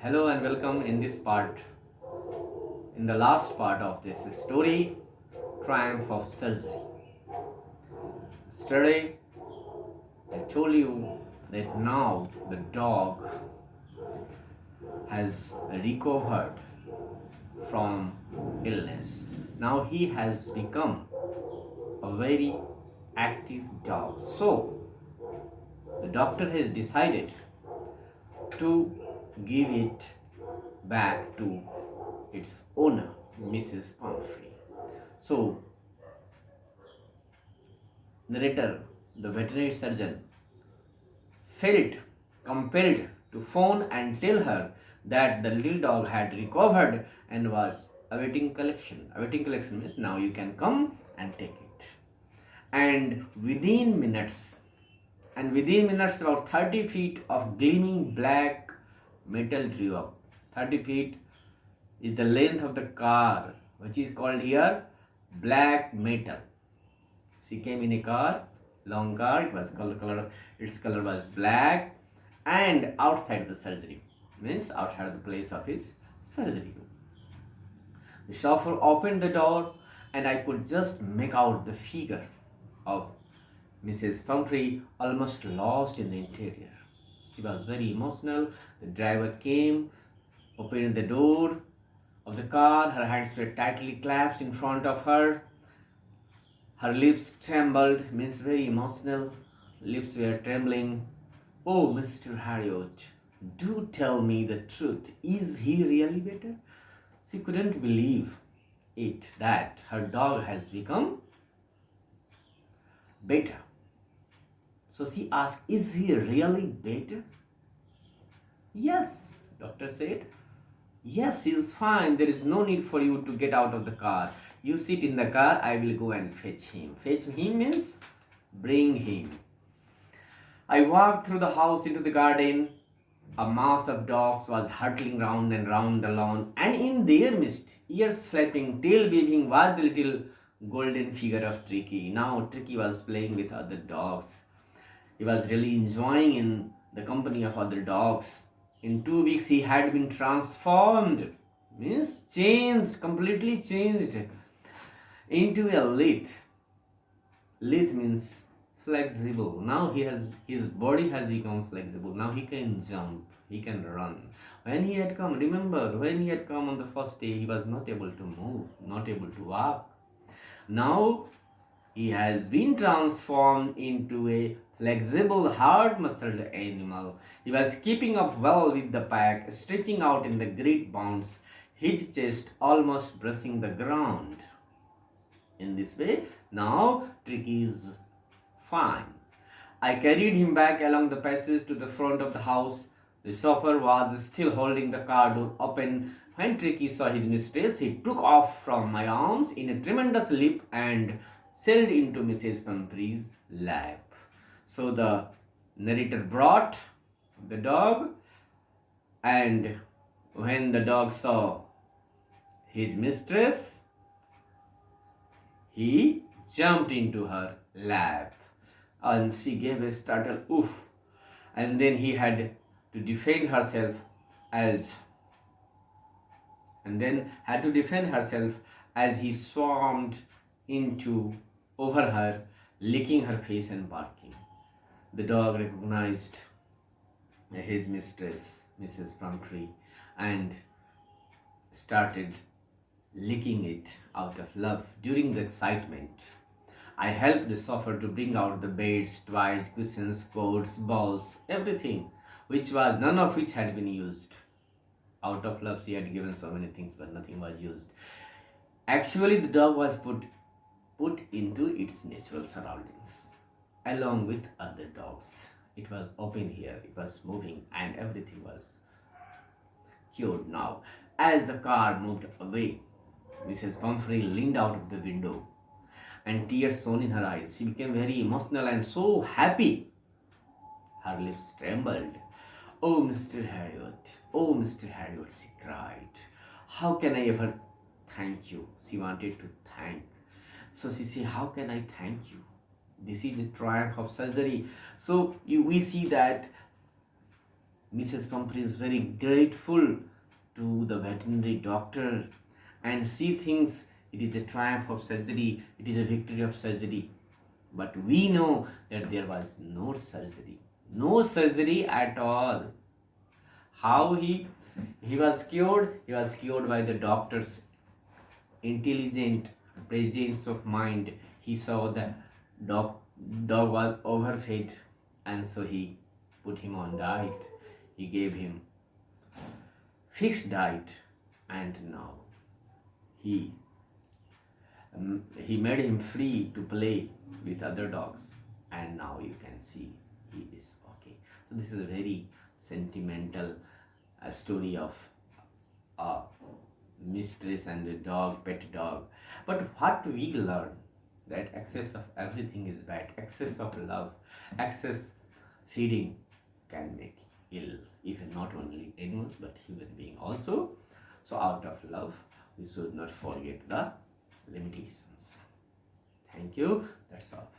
Hello and welcome in this part, in the last part of this story, Triumph of Surgery. Yesterday, I told you that now the dog has recovered from illness. Now he has become a very active dog. So, the doctor has decided to give it back to its owner, Mrs. Pumphrey. So, narrator, the veterinary surgeon, felt compelled to phone and tell her that the little dog had recovered and was awaiting collection. Awaiting collection means now you can come and take it. And within minutes, about 30 feet of gleaming black metal drew up. 30 feet is the length of the car, which is called here black metal. She came in a car, long car. It was color. Its color was black, and outside the surgery means outside the place of his surgery. The chauffeur opened the door, and I could just make out the figure of Mrs. Pumphrey, almost lost in the interior. She was very emotional. The driver came, opened the door of the car. Her hands were tightly clasped in front of her. Her lips trembled, means very emotional. Lips were trembling. Oh, Mr. Harriot, do tell me the truth. Is he really better? She couldn't believe it that her dog has become better. So she asked, is he really better? Yes, doctor said. Yes, he is fine. There is no need for you to get out of the car. You sit in the car, I will go and fetch him. Fetch him means bring him. I walked through the house into the garden. A mass of dogs was hurtling round and round the lawn, and in their midst, ears flapping, tail waving, was the little golden figure of Tricky. Now Tricky was playing with other dogs. He was really enjoying in the company of other dogs. In 2 weeks, he had been transformed, means changed, completely changed into a lithe. Lithe means flexible. Now his body has become flexible. Now he can jump, he can run. When he had come, remember, when he had come on the first day, he was not able to move, not able to walk. Now he has been transformed into a flexible, hard-muscled animal. He was keeping up well with the pack, stretching out in the great bounds, his chest almost brushing the ground. In this way, now Tricky is fine. I carried him back along the passage to the front of the house. The chauffeur was still holding the car door open when Tricky saw his mistress. He took off from my arms in a tremendous leap and sailed into Mrs. Pumphrey's lap. So the narrator brought the dog, and when the dog saw his mistress, he jumped into her lap, and she gave a startled oof, and then he had to defend herself as he swarmed into over her, licking her face and barking. The dog recognized his mistress, Mrs. Pumphrey, and started licking it out of love. During the excitement, I helped the chauffeur to bring out the beds, toys, cushions, coats, balls, everything, none of which had been used. Out of love, she had given so many things, but nothing was used. Actually, the dog was put into its natural surroundings, along with other dogs. It was open here, it was moving, and everything was cured now. As the car moved away, Mrs. Pumphrey leaned out of the window, and tears shone in her eyes. She became very emotional and so happy. Her lips trembled. Oh, Mr. Harriot, she cried. How can I ever thank you? She wanted to thank. So she said, how can I thank you? This is the triumph of surgery. So we see that Mrs. Pumphrey is very grateful to the veterinary doctor, and she thinks it is a triumph of surgery, it is a victory of surgery. But we know that there was no surgery at all. How he was cured? He was cured by the doctor's intelligent presence of mind. He saw the dog dog was overfed, and so he put him on diet. He gave him fixed diet, and now he he made him free to play with other dogs, and now you can see he is okay. So this is a very sentimental story of a mistress and a dog, pet dog. But what we learn, that excess of everything is bad. Excess of love, excess feeding can make ill, even not only animals but human being also. So out of love, we should not forget the limitations. Thank you. That's all.